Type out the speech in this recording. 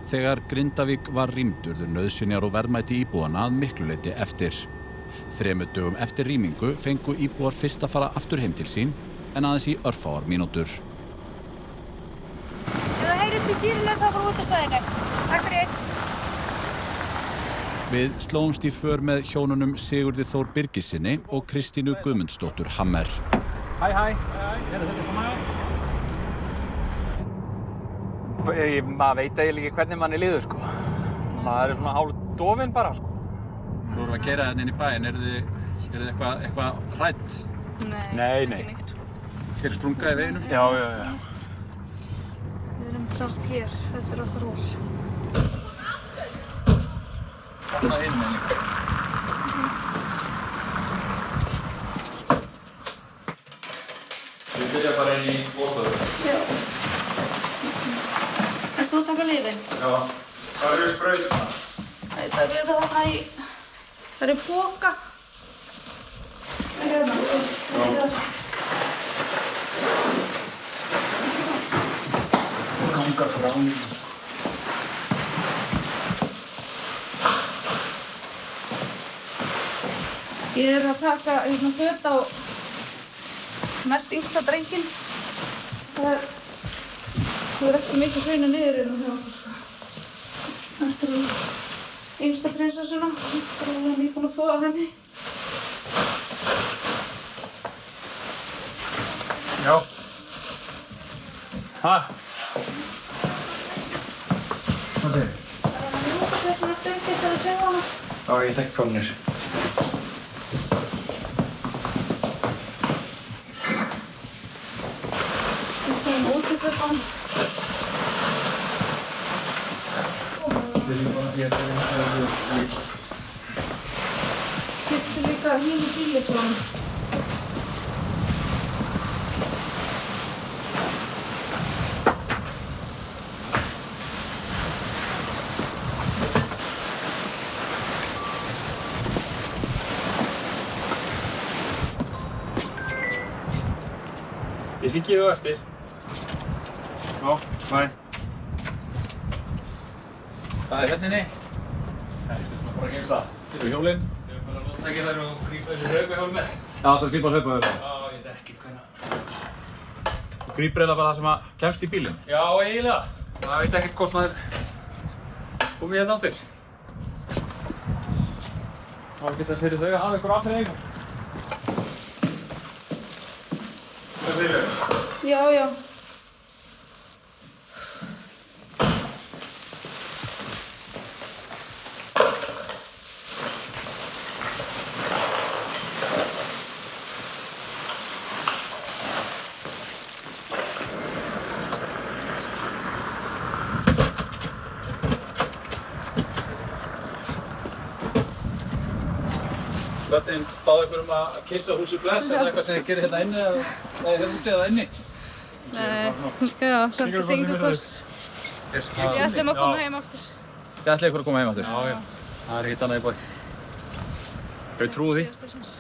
Þegar Grindavík var rýmd urðu nauðsynjar og verðmæti íbúanna að miklu leyti eftir. 3 dögum eftir rýmingu fengu íbúar fyrst að fara aftur heim til sín en aðeins í örfáar mínútur. Ef það heyrist í sýrinu þá fara út af svæðinu. Takk fyrir. Við slóumst í för með hjónunum Sigurði Þór Birgissyni og Kristínu Guðmundsdóttur Hammer. Hæ. Þetta svona? Maður veit eiginlega ekki hvernig manni líður, sko. Maður svona hálfdofinn bara, sko. Nú erum við að keyra hérna inn í bæinn. Eru þið eitthvað hrædd? Nei. Ekki neitt, sko. Hér er sprunga í veginum? Já. Við erum sást hér. Þetta er okkar hús. Þetta er hinum líka. Við byrja bara inn í boðað. Já. Ert þú að taka lyfin? Já. Hvað eru sprautuna? Það eru þarna í... Það eru poka. Það eru hérna. Og ganga frá mér. Ég er að taka föt á næst yngsta drenginn. Það er ekki mikið hrauna niður hérna hjá okkur, sko. Þetta er yngsta prinsessuna. Það er nýbúin að þvoa henni. Já. Hæ? Hvað segir? Það er að mjúka þér svona stöngið þegar þú segja hana. Já, ég tek komnir. Útifötan. Keypti líka hínu bíllyklunum. Ég hringi þú eftir. Já, bæ. Það er hérna inni. Nei, þetta er bara geimst það. Getur hjólinn. Ég er bara að nota ekki þær og grípa þessu hlaupahjól með. Já, það er grípa hlaupahjól. Já, ég veit ekkert hvernig. Þú grípur eiginlega bara það sem að kemst í bílinn. Já, eiginlega. Það veit ekkert hvort maður komið hérna áttir. Það getur fyrir þau að hafa ykkur aftur eiginlega. Hvað segir þau? Já. Börnin báðu ykkur að kissa húsið bless eða eitthvað sem þið gerir hérna inni eða úti eða inni? Nei, já, samt að fengu hvort. Við ætlum að koma heim aftur. Þið ætlið ykkur að koma heim aftur? Já. Það er ekkert annað í boði. Þau trúið því? Síðasta sinns.